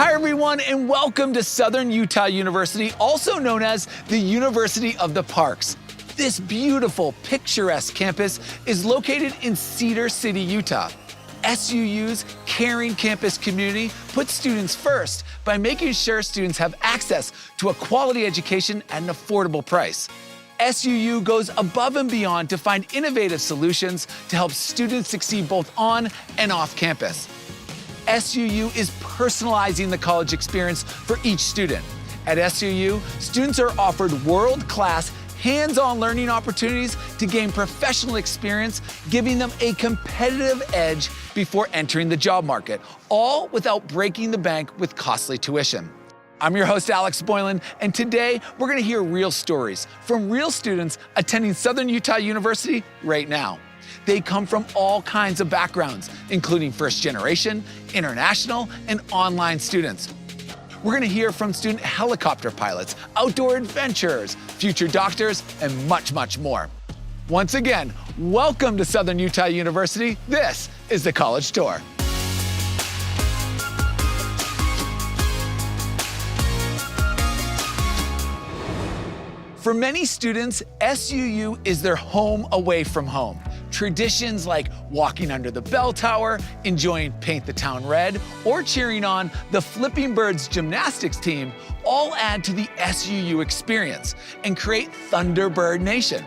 Hi everyone, and welcome to Southern Utah University, also known as the University of the Parks. This beautiful, picturesque campus is located in Cedar City, Utah. SUU's caring campus community puts students first by making sure students have access to a quality education at an affordable price. SUU goes above and beyond to find innovative solutions to help students succeed both on and off campus. SUU is personalizing the college experience for each student. At SUU, students are offered world-class, hands-on learning opportunities to gain professional experience, giving them a competitive edge before entering the job market, all without breaking the bank with costly tuition. I'm your host, Alex Boylan, and today we're going to hear real stories from real students attending Southern Utah University right now. They come from all kinds of backgrounds, including first generation, international, and online students. We're going to hear from student helicopter pilots, outdoor adventurers, future doctors, and much, much more. Once again, welcome to Southern Utah University. This is the College Tour. For many students, SUU is their home away from home. Traditions like walking under the bell tower, enjoying Paint the Town Red, or cheering on the Flipping Birds gymnastics team all add to the SUU experience and create Thunderbird Nation.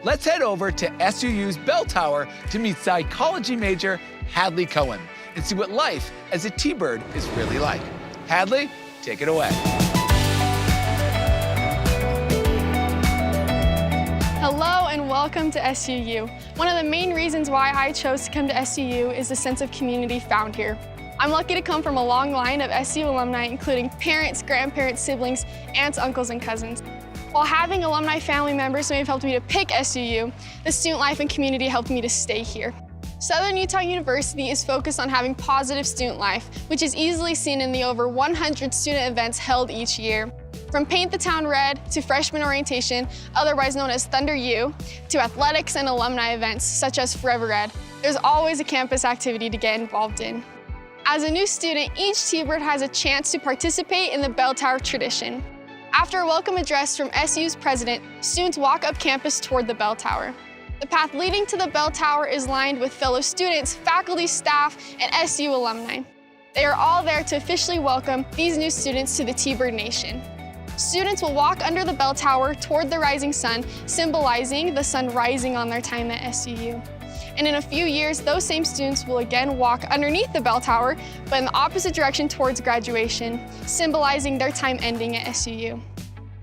Let's head over to SUU's bell tower to meet psychology major Hadley Cohen and see what life as a T-Bird is really like. Hadley, take it away. Hello and welcome to SUU. One of the main reasons why I chose to come to SUU is the sense of community found here. I'm lucky to come from a long line of SUU alumni, including parents, grandparents, siblings, aunts, uncles, and cousins. While having alumni family members may have helped me to pick SUU, the student life and community helped me to stay here. Southern Utah University is focused on having positive student life, which is easily seen in the over 100 student events held each year. From Paint the Town Red to freshman orientation, otherwise known as Thunder U, to athletics and alumni events such as Forever Red, there's always a campus activity to get involved in. As a new student, each T-Bird has a chance to participate in the bell tower tradition. After a welcome address from SU's president, students walk up campus toward the bell tower. The path leading to the bell tower is lined with fellow students, faculty, staff, and SU alumni. They are all there to officially welcome these new students to the T-Bird Nation. Students will walk under the bell tower toward the rising sun, symbolizing the sun rising on their time at SUU. And in a few years, those same students will again walk underneath the bell tower, but in the opposite direction towards graduation, symbolizing their time ending at SUU.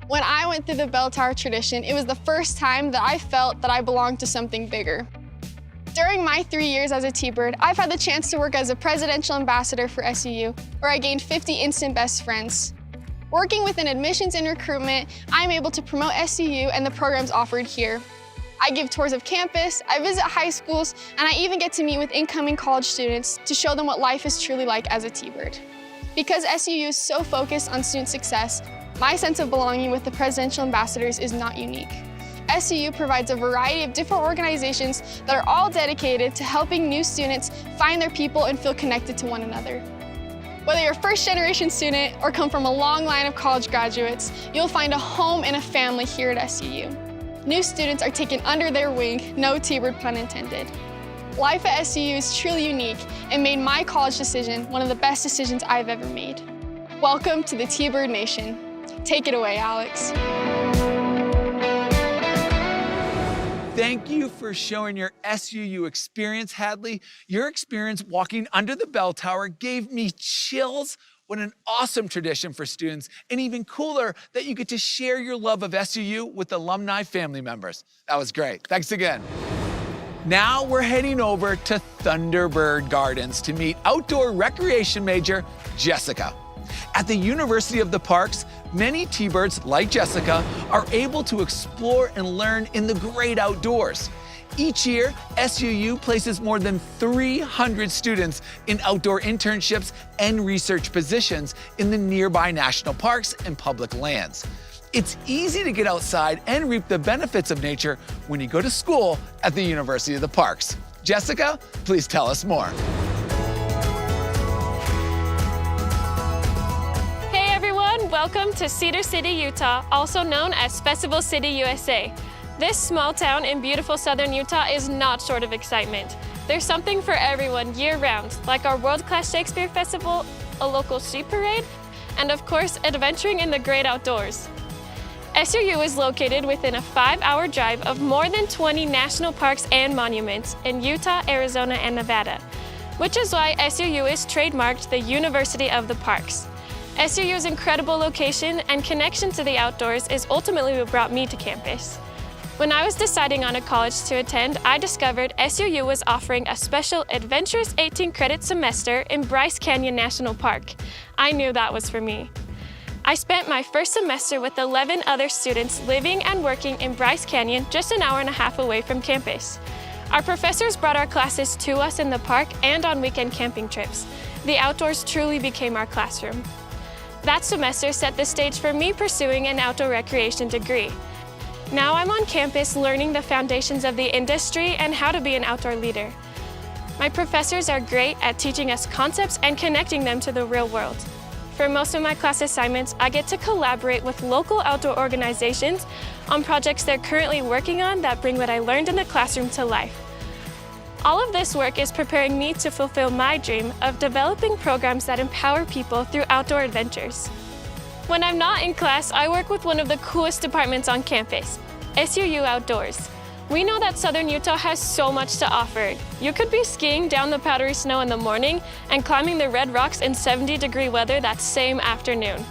When I went through the bell tower tradition, it was the first time that I felt that I belonged to something bigger. During my 3 years as a T-Bird, I've had the chance to work as a presidential ambassador for SUU, where I gained 50 instant best friends. Working within admissions and recruitment, I'm able to promote SUU and the programs offered here. I give tours of campus, I visit high schools, and I even get to meet with incoming college students to show them what life is truly like as a T-Bird. Because SUU is so focused on student success, my sense of belonging with the presidential ambassadors is not unique. SUU provides a variety of different organizations that are all dedicated to helping new students find their people and feel connected to one another. Whether you're a first-generation student or come from a long line of college graduates, you'll find a home and a family here at SUU. New students are taken under their wing, no T-Bird pun intended. Life at SUU is truly unique and made my college decision one of the best decisions I've ever made. Welcome to the T-Bird Nation. Take it away, Alex. Thank you for sharing your SUU experience, Hadley. Your experience walking under the bell tower gave me chills. What an awesome tradition for students, and even cooler that you get to share your love of SUU with alumni family members. That was great. Thanks again. Now we're heading over to Thunderbird Gardens to meet outdoor recreation major Jessica. At the University of the Parks, many T-Birds, like Jessica, are able to explore and learn in the great outdoors. Each year, SUU places more than 300 students in outdoor internships and research positions in the nearby national parks and public lands. It's easy to get outside and reap the benefits of nature when you go to school at the University of the Parks. Jessica, please tell us more. Welcome to Cedar City, Utah, also known as Festival City, USA. This small town in beautiful southern Utah is not short of excitement. There's something for everyone year-round, like our world-class Shakespeare Festival, a local street parade, and of course, adventuring in the great outdoors. SUU is located within a 5-hour drive of more than 20 national parks and monuments in Utah, Arizona, and Nevada, which is why SUU is trademarked the University of the Parks. SUU's incredible location and connection to the outdoors is ultimately what brought me to campus. When I was deciding on a college to attend, I discovered SUU was offering a special adventurous 18-credit semester in Bryce Canyon National Park. I knew that was for me. I spent my first semester with 11 other students living and working in Bryce Canyon, just an hour and a half away from campus. Our professors brought our classes to us in the park and on weekend camping trips. The outdoors truly became our classroom. That semester set the stage for me pursuing an outdoor recreation degree. Now I'm on campus learning the foundations of the industry and how to be an outdoor leader. My professors are great at teaching us concepts and connecting them to the real world. For most of my class assignments, I get to collaborate with local outdoor organizations on projects they're currently working on that bring what I learned in the classroom to life. All of this work is preparing me to fulfill my dream of developing programs that empower people through outdoor adventures. When I'm not in class, I work with one of the coolest departments on campus, SUU Outdoors. We know that Southern Utah has so much to offer. You could be skiing down the powdery snow in the morning and climbing the red rocks in 70-degree weather that same afternoon.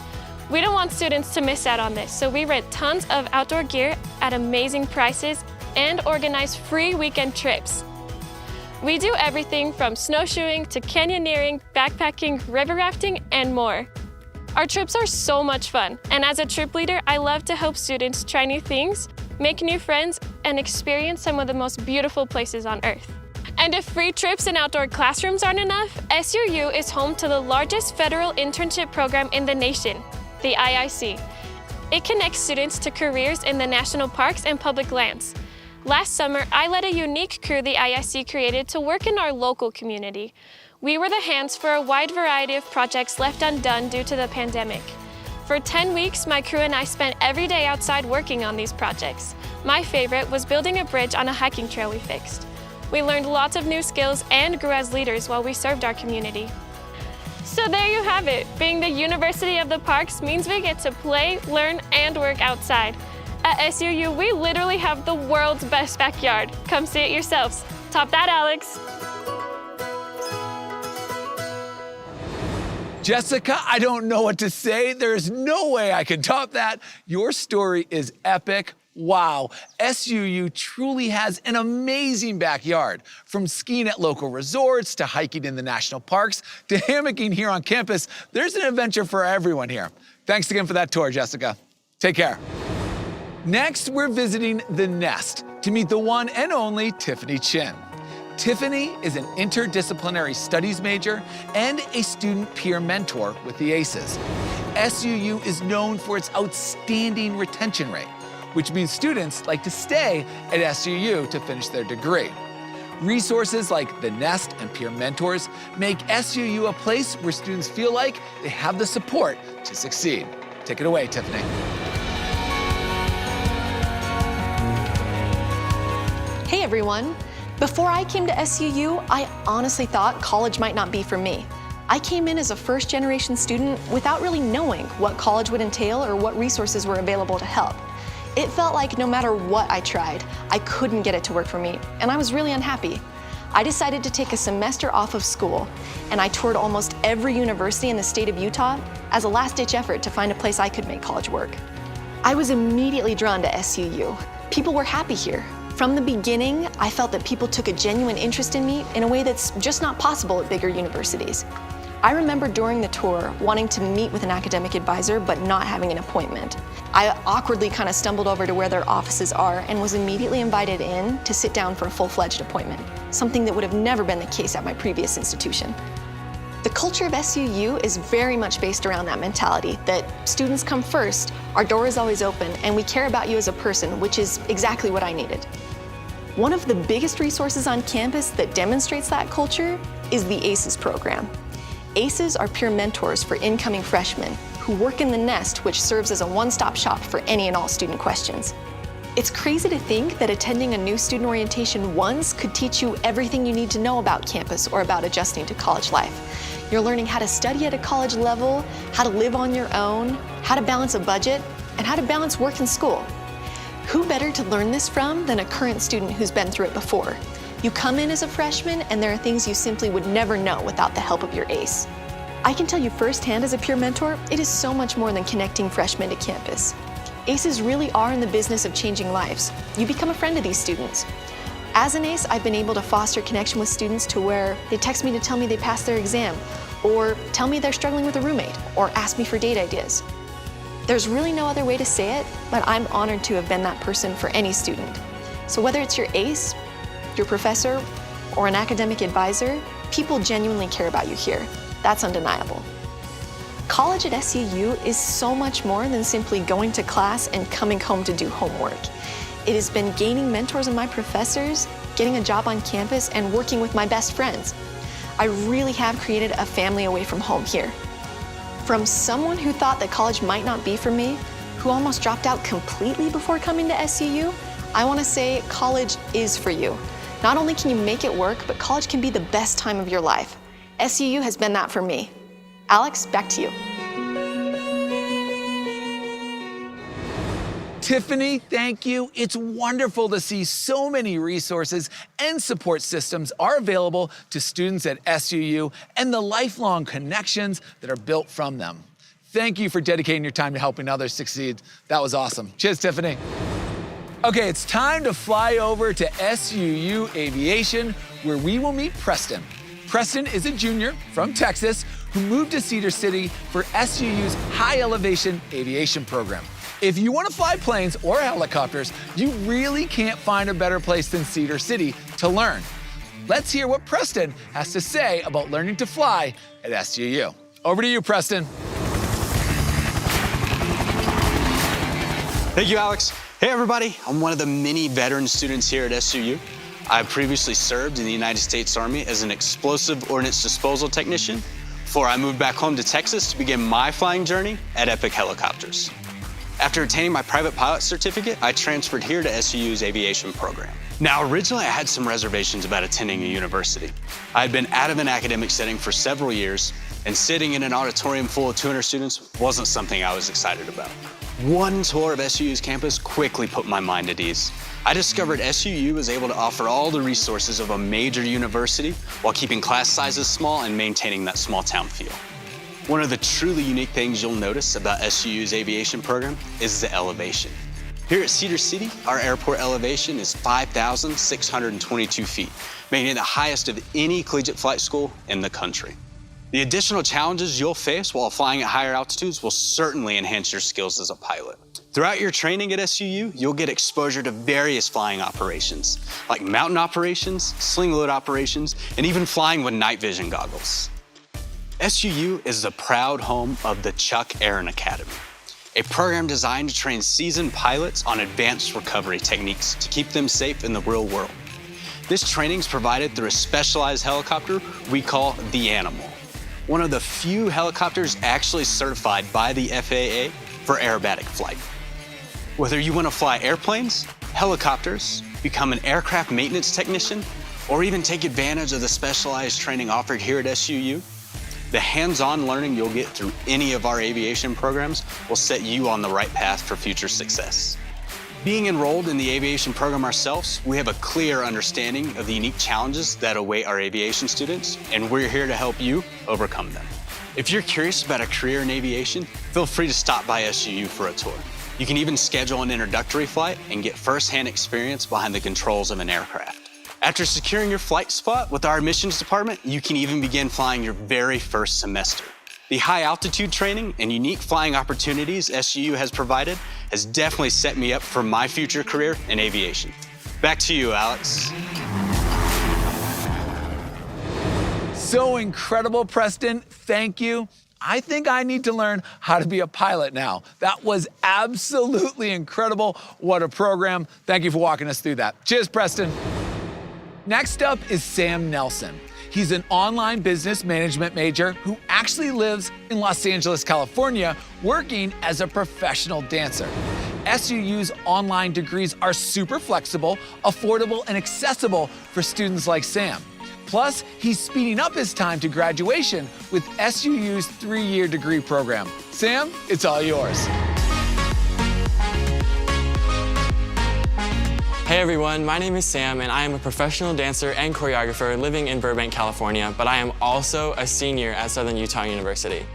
We don't want students to miss out on this, so we rent tons of outdoor gear at amazing prices and organize free weekend trips. We do everything from snowshoeing to canyoneering, backpacking, river rafting, and more. Our trips are so much fun, and as a trip leader, I love to help students try new things, make new friends, and experience some of the most beautiful places on Earth. And if free trips and outdoor classrooms aren't enough, SUU is home to the largest federal internship program in the nation, the IIC. It connects students to careers in the national parks and public lands. Last summer, I led a unique crew the IIC created to work in our local community. We were the hands for a wide variety of projects left undone due to the pandemic. For 10 weeks, my crew and I spent every day outside working on these projects. My favorite was building a bridge on a hiking trail we fixed. We learned lots of new skills and grew as leaders while we served our community. So there you have it. Being the University of the Parks means we get to play, learn, and work outside. At SUU, we literally have the world's best backyard. Come see it yourselves. Top that, Alex. Jessica, I don't know what to say. There's no way I can top that. Your story is epic. Wow, SUU truly has an amazing backyard. From skiing at local resorts to hiking in the national parks to hammocking here on campus, there's an adventure for everyone here. Thanks again for that tour, Jessica. Take care. Next, we're visiting The Nest to meet the one and only Tiffany Chin. Tiffany is an interdisciplinary studies major and a student peer mentor with the ACEs. SUU is known for its outstanding retention rate, which means students like to stay at SUU to finish their degree. Resources like The Nest and peer mentors make SUU a place where students feel like they have the support to succeed. Take it away, Tiffany. Hey everyone. Before I came to SUU, I honestly thought college might not be for me. I came in as a first-generation student without really knowing what college would entail or what resources were available to help. It felt like no matter what I tried, I couldn't get it to work for me, and I was really unhappy. I decided to take a semester off of school, and I toured almost every university in the state of Utah as a last-ditch effort to find a place I could make college work. I was immediately drawn to SUU. People were happy here. From the beginning, I felt that people took a genuine interest in me in a way that's just not possible at bigger universities. I remember during the tour wanting to meet with an academic advisor but not having an appointment. I awkwardly kind of stumbled over to where their offices are and was immediately invited in to sit down for a full-fledged appointment, something that would have never been the case at my previous institution. The culture of SUU is very much based around that mentality that students come first, our door is always open, and we care about you as a person, which is exactly what I needed. One of the biggest resources on campus that demonstrates that culture is the ACEs program. ACEs are peer mentors for incoming freshmen who who work in the Nest, which serves as a one-stop shop for any and all student questions. It's crazy to think that attending a new student orientation once could teach you everything you need to know about campus or about adjusting to college life. You're learning how to study at a college level, how to live on your own, how to balance a budget, and how to balance work and school. Who better to learn this from than a current student who's been through it before? You come in as a freshman, and there are things you simply would never know without the help of your ACE. I can tell you firsthand as a peer mentor, it is so much more than connecting freshmen to campus. ACEs really are in the business of changing lives. You become a friend of these students. As an ACE, I've been able to foster connection with students to where they text me to tell me they passed their exam, or tell me they're struggling with a roommate, or ask me for date ideas. There's really no other way to say it, but I'm honored to have been that person for any student. So whether it's your ACE, your professor, or an academic advisor, people genuinely care about you here. That's undeniable. College at SUU is so much more than simply going to class and coming home to do homework. It has been gaining mentors in my professors, getting a job on campus, and working with my best friends. I really have created a family away from home here. From someone who thought that college might not be for me, who almost dropped out completely before coming to SUU, I want to say college is for you. Not only can you make it work, but college can be the best time of your life. SUU has been that for me. Alex, back to you. Tiffany, thank you. It's wonderful to see so many resources and support systems are available to students at SUU and the lifelong connections that are built from them. Thank you for dedicating your time to helping others succeed. That was awesome. Cheers, Tiffany. Okay, it's time to fly over to SUU Aviation, where we will meet Preston. Preston is a junior from Texas who moved to Cedar City for SUU's high elevation aviation program. If you want to fly planes or helicopters, you really can't find a better place than Cedar City to learn. Let's hear what Preston has to say about learning to fly at SUU. Over to you, Preston. Thank you, Alex. Hey, everybody. I'm one of the many veteran students here at SUU. I previously served in the United States Army as an explosive ordnance disposal technician before I moved back home to Texas to begin my flying journey at Epic Helicopters. After attaining my private pilot certificate, I transferred here to SUU's aviation program. Now, originally I had some reservations about attending a university. I had been out of an academic setting for several years, and sitting in an auditorium full of 200 students wasn't something I was excited about. One tour of SUU's campus quickly put my mind at ease. I discovered SUU was able to offer all the resources of a major university while keeping class sizes small and maintaining that small town feel. One of the truly unique things you'll notice about SUU's aviation program is the elevation. Here at Cedar City, our airport elevation is 5,622 feet, making it the highest of any collegiate flight school in the country. The additional challenges you'll face while flying at higher altitudes will certainly enhance your skills as a pilot. Throughout your training at SUU, you'll get exposure to various flying operations, like mountain operations, sling load operations, and even flying with night vision goggles. SUU is the proud home of the Chuck Aaron Academy, a program designed to train seasoned pilots on advanced recovery techniques to keep them safe in the real world. This training is provided through a specialized helicopter we call the Animal, one of the few helicopters actually certified by the FAA for aerobatic flight. Whether you want to fly airplanes, helicopters, become an aircraft maintenance technician, or even take advantage of the specialized training offered here at SUU, the hands-on learning you'll get through any of our aviation programs will set you on the right path for future success. Being enrolled in the aviation program ourselves, we have a clear understanding of the unique challenges that await our aviation students, and we're here to help you overcome them. If you're curious about a career in aviation, feel free to stop by SUU for a tour. You can even schedule an introductory flight and get firsthand experience behind the controls of an aircraft. After securing your flight spot with our admissions department, you can even begin flying your very first semester. The high altitude training and unique flying opportunities SUU has provided has definitely set me up for my future career in aviation. Back to you, Alex. So incredible, Preston. Thank you. I think I need to learn how to be a pilot now. That was absolutely incredible. What a program. Thank you for walking us through that. Cheers, Preston. Next up is Sam Nelson. He's an online business management major who actually lives in Los Angeles, California, working as a professional dancer. SUU's online degrees are super flexible, affordable, and accessible for students like Sam. Plus, he's speeding up his time to graduation with SUU's 3-year degree program. Sam, it's all yours. Hey everyone, my name is Sam and I am a professional dancer and choreographer living in Burbank, California, but I am also a senior at Southern Utah University.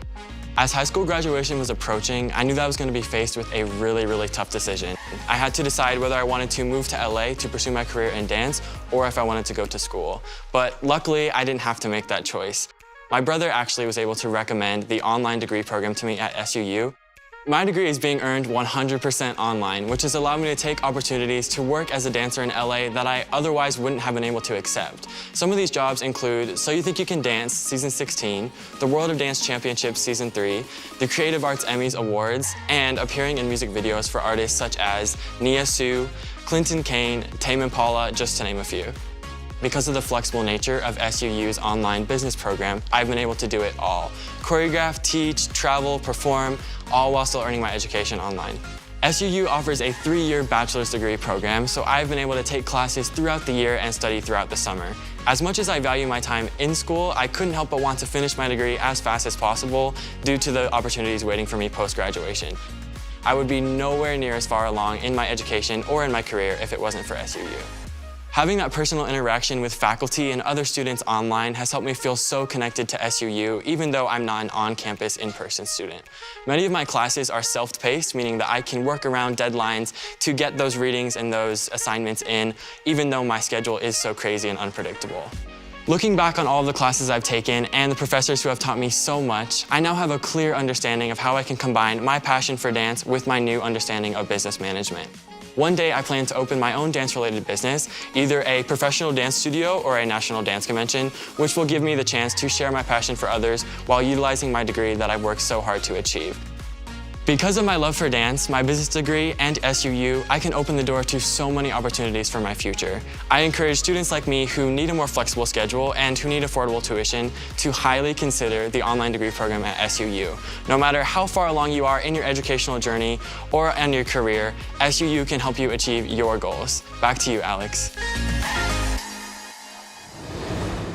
As high school graduation was approaching, I knew that I was going to be faced with a really tough decision. I had to decide whether I wanted to move to LA to pursue my career in dance or if I wanted to go to school. But luckily, I didn't have to make that choice. My brother actually was able to recommend the online degree program to me at SUU. My degree is being earned 100% online, which has allowed me to take opportunities to work as a dancer in LA that I otherwise wouldn't have been able to accept. Some of these jobs include So You Think You Can Dance, Season 16, the World of Dance Championships, Season 3, the Creative Arts Emmys Awards, and appearing in music videos for artists such as Nia Sue, Clinton Kane, Tame Impala, just to name a few. Because of the flexible nature of SUU's online business program, I've been able to do it all. Choreograph, teach, travel, perform, all while still earning my education online. SUU offers a 3-year bachelor's degree program, so I've been able to take classes throughout the year and study throughout the summer. As much as I value my time in school, I couldn't help but want to finish my degree as fast as possible due to the opportunities waiting for me post-graduation. I would be nowhere near as far along in my education or in my career if it wasn't for SUU. Having that personal interaction with faculty and other students online has helped me feel so connected to SUU, even though I'm not an on-campus, in-person student. Many of my classes are self-paced, meaning that I can work around deadlines to get those readings and those assignments in, even though my schedule is so crazy and unpredictable. Looking back on all of the classes I've taken and the professors who have taught me so much, I now have a clear understanding of how I can combine my passion for dance with my new understanding of business management. One day, I plan to open my own dance-related business, either a professional dance studio or a national dance convention, which will give me the chance to share my passion for others while utilizing my degree that I've worked so hard to achieve. Because of my love for dance, my business degree, and SUU, I can open the door to so many opportunities for my future. I encourage students like me who need a more flexible schedule and who need affordable tuition to highly consider the online degree program at SUU. No matter how far along you are in your educational journey or in your career, SUU can help you achieve your goals. Back to you, Alex.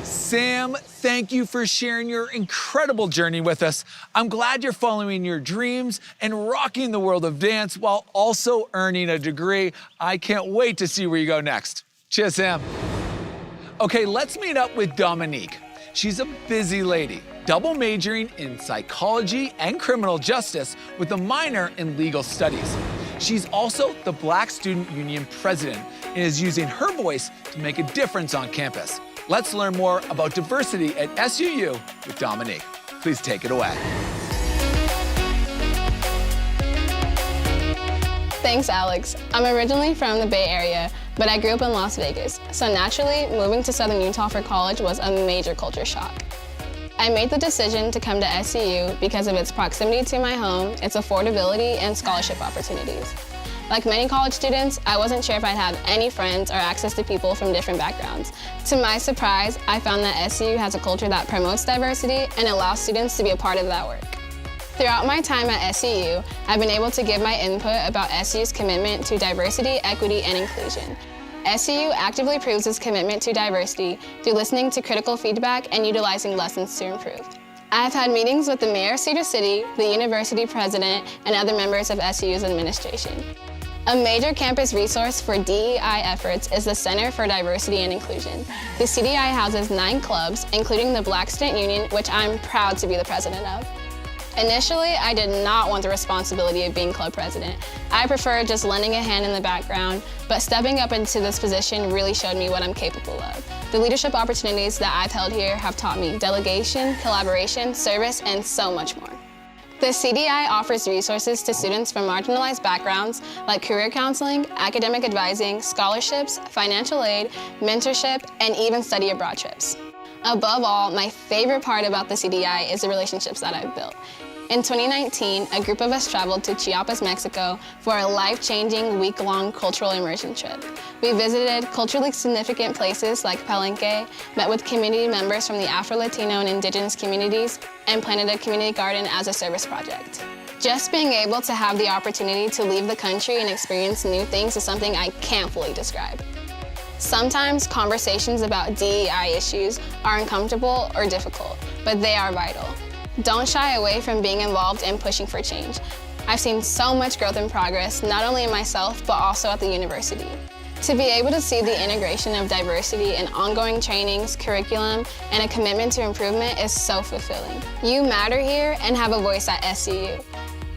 Sam, thank you for sharing your incredible journey with us. I'm glad you're following your dreams and rocking the world of dance while also earning a degree. I can't wait to see where you go next. Cheers, Sam. Okay, let's meet up with Dominique. She's a busy lady, double majoring in psychology and criminal justice with a minor in legal studies. She's also the Black Student Union president and is using her voice to make a difference on campus. Let's learn more about diversity at SUU with Dominique. Please take it away. Thanks, Alex. I'm originally from the Bay Area, but I grew up in Las Vegas, so naturally, moving to Southern Utah for college was a major culture shock. I made the decision to come to SUU because of its proximity to my home, its affordability, and scholarship opportunities. Like many college students, I wasn't sure if I'd have any friends or access to people from different backgrounds. To my surprise, I found that SUU has a culture that promotes diversity and allows students to be a part of that work. Throughout my time at SUU, I've been able to give my input about SUU's commitment to diversity, equity, and inclusion. SUU actively proves its commitment to diversity through listening to critical feedback and utilizing lessons to improve. I've had meetings with the mayor of Cedar City, the university president, and other members of SUU's administration. A major campus resource for DEI efforts is the Center for Diversity and Inclusion. The CDI houses 9 clubs, including the Black Student Union, which I'm proud to be the president of. Initially, I did not want the responsibility of being club president. I preferred just lending a hand in the background, but stepping up into this position really showed me what I'm capable of. The leadership opportunities that I've held here have taught me delegation, collaboration, service, and so much more. The CDI offers resources to students from marginalized backgrounds like career counseling, academic advising, scholarships, financial aid, mentorship, and even study abroad trips. Above all, my favorite part about the CDI is the relationships that I've built. In 2019, a group of us traveled to Chiapas, Mexico for a life-changing week-long cultural immersion trip. We visited culturally significant places like Palenque, met with community members from the Afro-Latino and Indigenous communities, and planted a community garden as a service project. Just being able to have the opportunity to leave the country and experience new things is something I can't fully describe. Sometimes conversations about DEI issues are uncomfortable or difficult, but they are vital. Don't shy away from being involved and pushing for change. I've seen so much growth and progress, not only in myself, but also at the university. To be able to see the integration of diversity in ongoing trainings, curriculum, and a commitment to improvement is so fulfilling. You matter here and have a voice at SUU.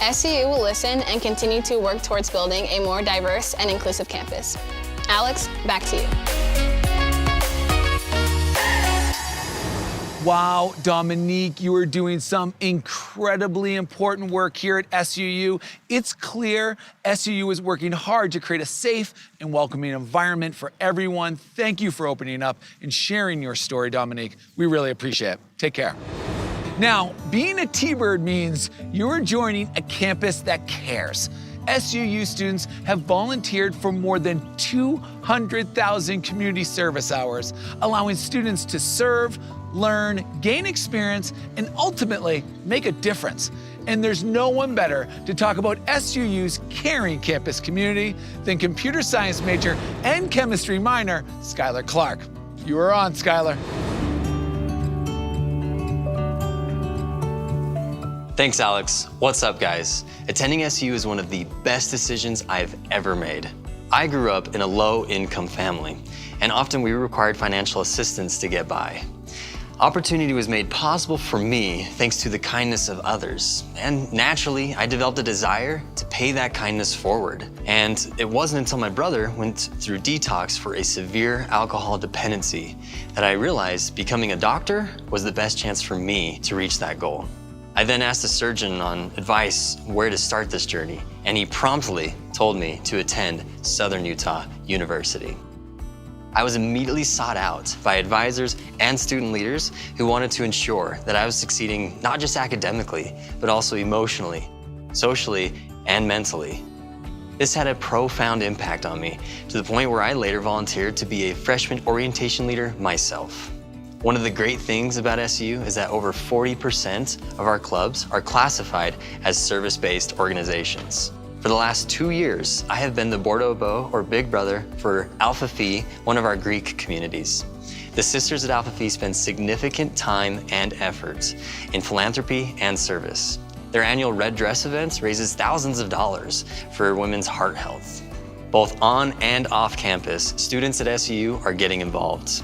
SUU will listen and continue to work towards building a more diverse and inclusive campus. Alex, back to you. Wow, Dominique, you are doing some incredibly important work here at SUU. It's clear SUU is working hard to create a safe and welcoming environment for everyone. Thank you for opening up and sharing your story, Dominique. We really appreciate it. Take care. Now, being a T-Bird means you're joining a campus that cares. SUU students have volunteered for more than 200,000 community service hours, allowing students to serve, learn, gain experience, and ultimately make a difference. And there's no one better to talk about SUU's caring campus community than computer science major and chemistry minor, Skylar Clark. You are on, Skylar. Thanks, Alex. What's up, guys? Attending SU is one of the best decisions I've ever made. I grew up in a low-income family, and often we required financial assistance to get by. Opportunity was made possible for me thanks to the kindness of others, and naturally, I developed a desire to pay that kindness forward. And it wasn't until my brother went through detox for a severe alcohol dependency that I realized becoming a doctor was the best chance for me to reach that goal. I then asked a surgeon on advice where to start this journey, and he promptly told me to attend Southern Utah University. I was immediately sought out by advisors and student leaders who wanted to ensure that I was succeeding not just academically, but also emotionally, socially, and mentally. This had a profound impact on me, to the point where I later volunteered to be a freshman orientation leader myself. One of the great things about SU is that over 40% of our clubs are classified as service-based organizations. For the last 2 years, I have been the Bordeaux or Big Brother for Alpha Phi, one of our Greek communities. The sisters at Alpha Phi spend significant time and effort in philanthropy and service. Their annual Red Dress events raises thousands of dollars for women's heart health. Both on and off campus, students at SU are getting involved.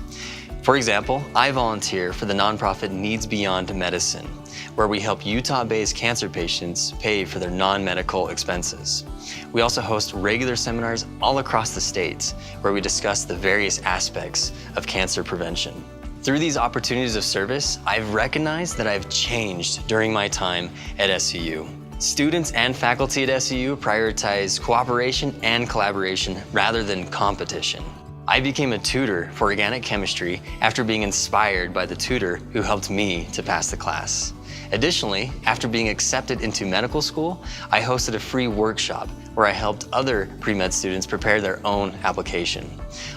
For example, I volunteer for the nonprofit Needs Beyond Medicine, where we help Utah-based cancer patients pay for their non-medical expenses. We also host regular seminars all across the state, where we discuss the various aspects of cancer prevention. Through these opportunities of service, I've recognized that I've changed during my time at SUU. Students and faculty at SUU prioritize cooperation and collaboration rather than competition. I became a tutor for organic chemistry after being inspired by the tutor who helped me to pass the class. Additionally, after being accepted into medical school, I hosted a free workshop where I helped other pre-med students prepare their own application.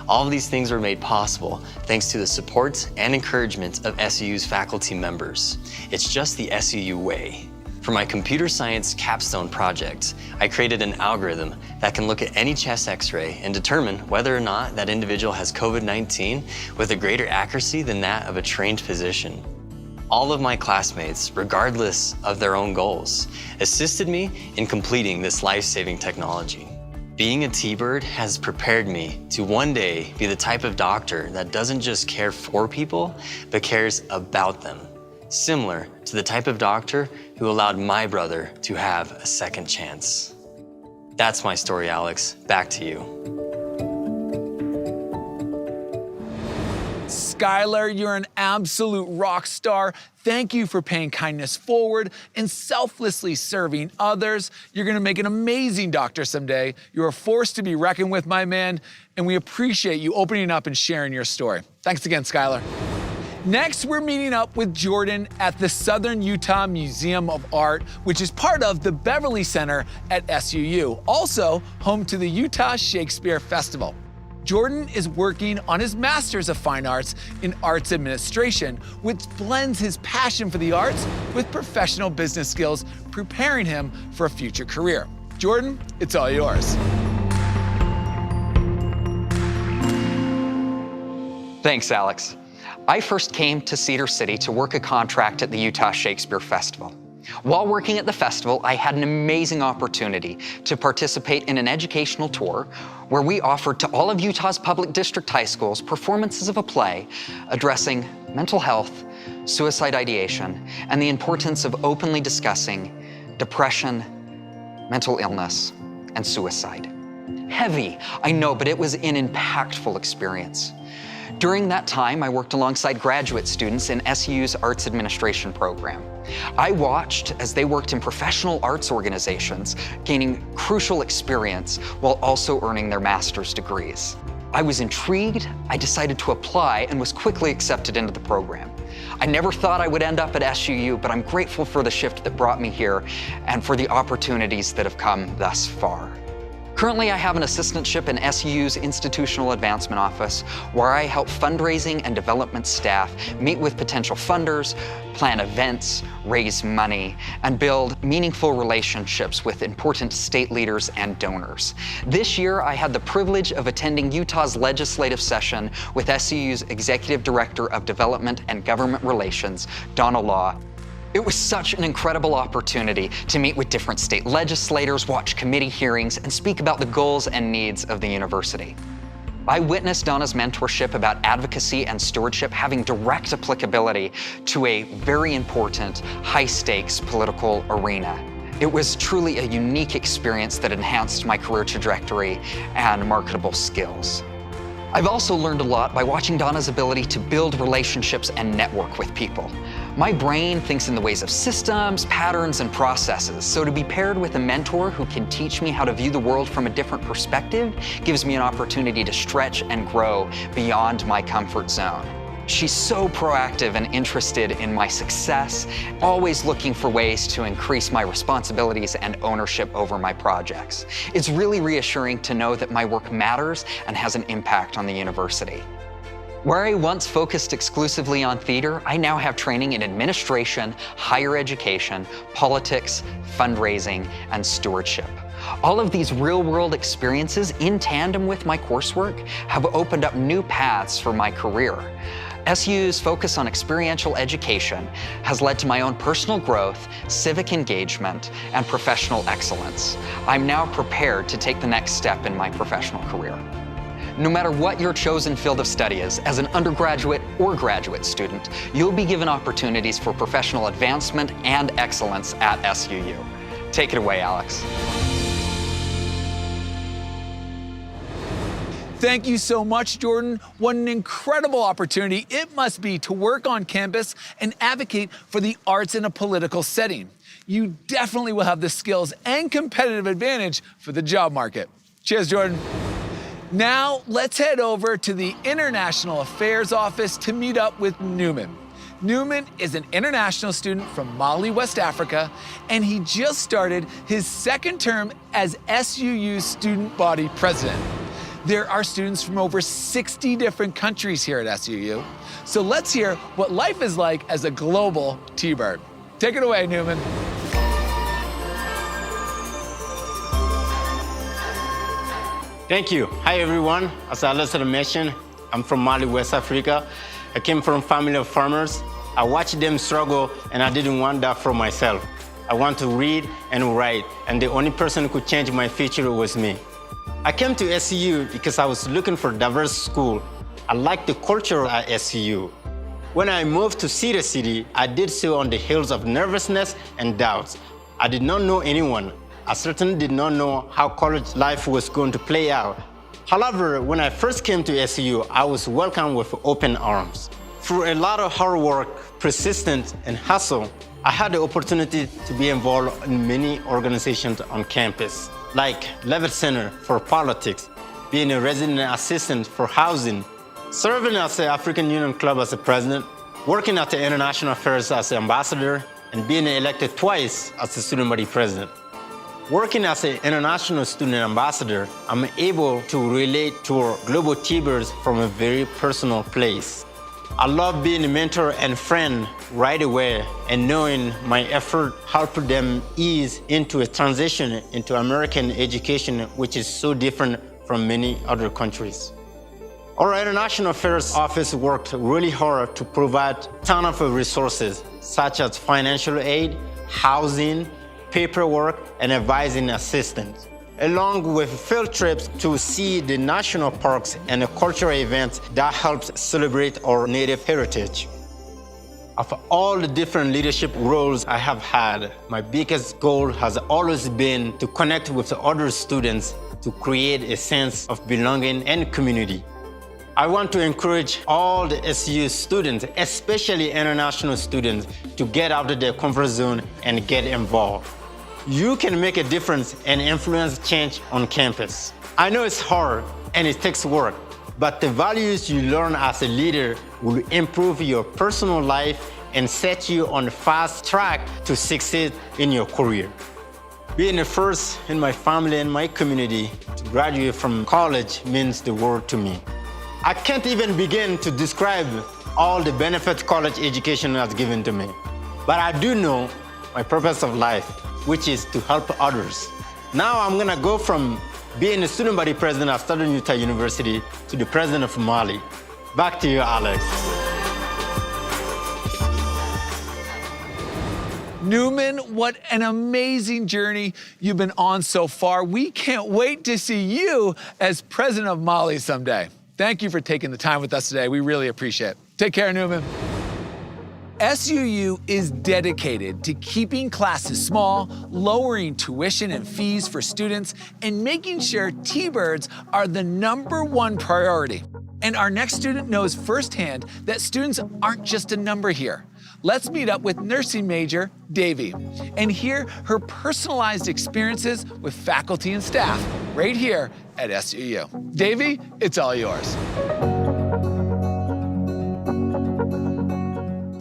All of these things were made possible thanks to the support and encouragement of SUU's faculty members. It's just the SUU way. For my computer science capstone project, I created an algorithm that can look at any chest x-ray and determine whether or not that individual has COVID-19 with a greater accuracy than that of a trained physician. All of my classmates, regardless of their own goals, assisted me in completing this life-saving technology. Being a T-Bird has prepared me to one day be the type of doctor that doesn't just care for people, but cares about them. Similar to the type of doctor who allowed my brother to have a second chance. That's my story, Alex. Back to you. Skylar, you're an absolute rock star. Thank you for paying kindness forward and selflessly serving others. You're gonna make an amazing doctor someday. You're a force to be reckoned with, my man, and we appreciate you opening up and sharing your story. Thanks again, Skylar. Next, we're meeting up with Jordan at the Southern Utah Museum of Art, which is part of the Beverly Center at SUU, also home to the Utah Shakespeare Festival. Jordan is working on his Master's of Fine Arts in Arts Administration, which blends his passion for the arts with professional business skills, preparing him for a future career. Jordan, it's all yours. Thanks, Alex. I first came to Cedar City to work a contract at the Utah Shakespeare Festival. While working at the festival, I had an amazing opportunity to participate in an educational tour where we offered to all of Utah's public district high schools performances of a play addressing mental health, suicide ideation, and the importance of openly discussing depression, mental illness, and suicide. Heavy, I know, but it was an impactful experience. During that time, I worked alongside graduate students in SUU's Arts Administration program. I watched as they worked in professional arts organizations, gaining crucial experience while also earning their master's degrees. I was intrigued, I decided to apply, and was quickly accepted into the program. I never thought I would end up at SUU, but I'm grateful for the shift that brought me here and for the opportunities that have come thus far. Currently, I have an assistantship in SUU's Institutional Advancement Office, where I help fundraising and development staff meet with potential funders, plan events, raise money, and build meaningful relationships with important state leaders and donors. This year, I had the privilege of attending Utah's legislative session with SUU's Executive Director of Development and Government Relations, Donna Law. It was such an incredible opportunity to meet with different state legislators, watch committee hearings, and speak about the goals and needs of the university. I witnessed Donna's mentorship about advocacy and stewardship having direct applicability to a very important, high-stakes political arena. It was truly a unique experience that enhanced my career trajectory and marketable skills. I've also learned a lot by watching Donna's ability to build relationships and network with people. My brain thinks in the ways of systems, patterns, and processes, so to be paired with a mentor who can teach me how to view the world from a different perspective gives me an opportunity to stretch and grow beyond my comfort zone. She's so proactive and interested in my success, always looking for ways to increase my responsibilities and ownership over my projects. It's really reassuring to know that my work matters and has an impact on the university. Where I once focused exclusively on theater, I now have training in administration, higher education, politics, fundraising, and stewardship. All of these real-world experiences in tandem with my coursework have opened up new paths for my career. SUU's focus on experiential education has led to my own personal growth, civic engagement, and professional excellence. I'm now prepared to take the next step in my professional career. No matter what your chosen field of study is, as an undergraduate or graduate student, you'll be given opportunities for professional advancement and excellence at SUU. Take it away, Alex. Thank you so much, Jordan. What an incredible opportunity it must be to work on campus and advocate for the arts in a political setting. You definitely will have the skills and competitive advantage for the job market. Cheers, Jordan. Now, let's head over to the International Affairs Office to meet up with Newman. Newman is an international student from Mali, West Africa, and he just started his second term as SUU's student body president. There are students from over 60 different countries here at SUU. So let's hear what life is like as a global T-Bird. Take it away, Newman. Thank you. Hi, everyone. As Alex mentioned, I'm from Mali, West Africa. I came from a family of farmers. I watched them struggle, and I didn't want that for myself. I want to read and write, and the only person who could change my future was me. I came to SUU because I was looking for a diverse school. I liked the culture at SUU. When I moved to Cedar City, I did so on the heels of nervousness and doubts. I did not know anyone. I certainly did not know how college life was going to play out. However, when I first came to SUU, I was welcomed with open arms. Through a lot of hard work, persistence, and hustle, I had the opportunity to be involved in many organizations on campus, like Levitt Center for Politics, being a resident assistant for housing, serving as the African Union Club as a president, working at the International Affairs as an ambassador, and being elected twice as the student body president. Working as an international student ambassador, I'm able to relate to our global T-birds from a very personal place. I love being a mentor and friend right away and knowing my effort helped them ease into a transition into American education, which is so different from many other countries. Our International Affairs Office worked really hard to provide a ton of resources, such as financial aid, housing, paperwork, and advising assistance, along with field trips to see the national parks and the cultural events that helps celebrate our native heritage. Of all the different leadership roles I have had, my biggest goal has always been to connect with the other students to create a sense of belonging and community. I want to encourage all the SU students, especially international students, to get out of their comfort zone and get involved. You can make a difference and influence change on campus. I know it's hard and it takes work, but the values you learn as a leader will improve your personal life and set you on a fast track to succeed in your career. Being the first in my family and my community to graduate from college means the world to me. I can't even begin to describe all the benefits college education has given to me, but I do know my purpose of life, which is to help others. Now I'm gonna go from being the student body president at Southern Utah University to the president of Mali. Back to you, Alex. Newman, what an amazing journey you've been on so far. We can't wait to see you as president of Mali someday. Thank you for taking the time with us today. We really appreciate it. Take care, Newman. SUU is dedicated to keeping classes small, lowering tuition and fees for students, and making sure T-birds are the #1 priority. And our next student knows firsthand that students aren't just a number here. Let's meet up with nursing major Davy and hear her personalized experiences with faculty and staff right here at SUU. Davy, it's all yours.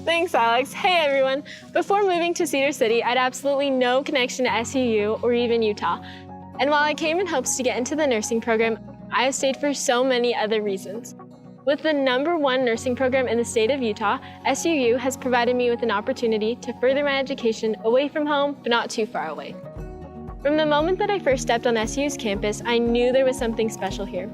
Thanks, Alex. Hey, everyone. Before moving to Cedar City, I had absolutely no connection to SUU or even Utah. And while I came in hopes to get into the nursing program, I have stayed for so many other reasons. With the #1 nursing program in the state of Utah, SUU has provided me with an opportunity to further my education away from home, but not too far away. From the moment that I first stepped on SUU's campus, I knew there was something special here.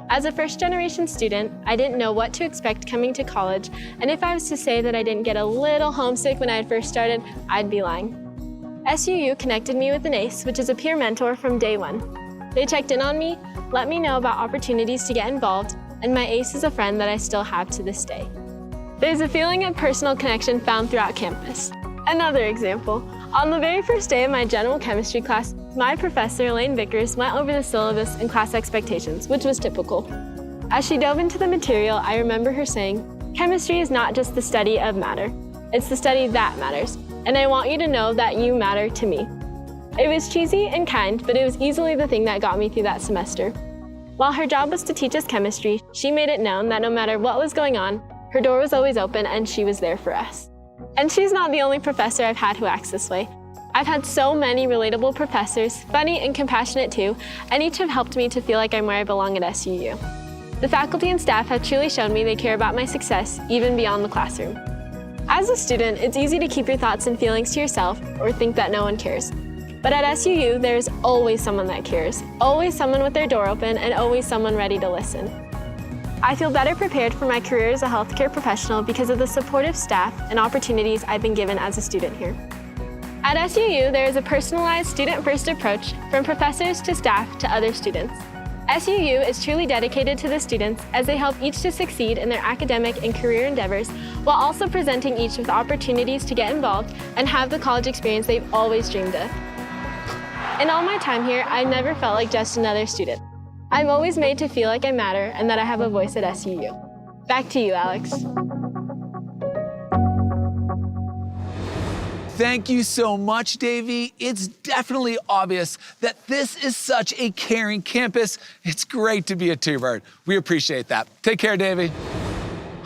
As a first-generation student, I didn't know what to expect coming to college, and if I was to say that I didn't get a little homesick when I had first started, I'd be lying. SUU connected me with an ACE, which is a peer mentor from day one. They checked in on me, let me know about opportunities to get involved, and my ACE is a friend that I still have to this day. There's a feeling of personal connection found throughout campus. Another example, on the very first day of my general chemistry class, my professor, Elaine Vickers, went over the syllabus and class expectations, which was typical. As she dove into the material, I remember her saying, "Chemistry is not just the study of matter, it's the study that matters, and I want you to know that you matter to me." It was cheesy and kind, but it was easily the thing that got me through that semester. While her job was to teach us chemistry, she made it known that no matter what was going on, her door was always open and she was there for us. And she's not the only professor I've had who acts this way. I've had so many relatable professors, funny and compassionate too, and each have helped me to feel like I'm where I belong at SUU. The faculty and staff have truly shown me they care about my success, even beyond the classroom. As a student, it's easy to keep your thoughts and feelings to yourself or think that no one cares. But at SUU, there's always someone that cares, always someone with their door open, and always someone ready to listen. I feel better prepared for my career as a healthcare professional because of the supportive staff and opportunities I've been given as a student here. At SUU, there is a personalized student-first approach from professors to staff to other students. SUU is truly dedicated to the students as they help each to succeed in their academic and career endeavors while also presenting each with opportunities to get involved and have the college experience they've always dreamed of. In all my time here, I've never felt like just another student. I'm always made to feel like I matter and that I have a voice at SUU. Back to you, Alex. Thank you so much, Davy. It's definitely obvious that this is such a caring campus. It's great to be a T-bird. We appreciate that. Take care, Davy.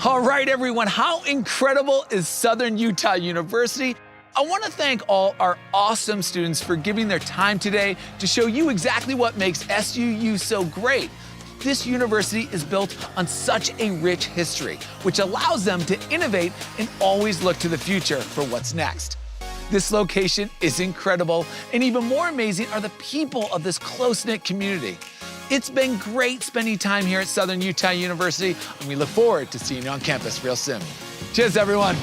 All right, everyone, how incredible is Southern Utah University? I want to thank all our awesome students for giving their time today to show you exactly what makes SUU so great. This university is built on such a rich history, which allows them to innovate and always look to the future for what's next. This location is incredible, and even more amazing are the people of this close-knit community. It's been great spending time here at Southern Utah University, and we look forward to seeing you on campus real soon. Cheers, everyone.